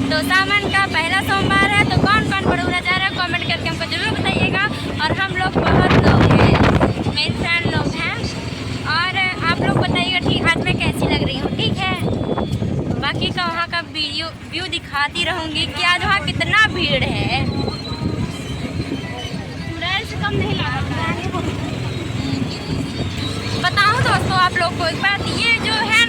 तो सावन का पहला सोमवार है, तो कौन कौन बड़ौदा जा रहा है कमेंट करके हमको ज़रूर बताइएगा। और हम लोग बहुत लोग हैं, मेरे फ्रेंड लोग हैं, और आप लोग बताइएगा ठीक आज मैं कैसी लग रही हूँ, ठीक है। बाकी का वहाँ का व्यू दिखाती रहूँगी कि आज वहाँ कितना भीड़ है। कम नहीं लगा। बताऊँ दोस्तों आप लोग को एक बात, ये जो है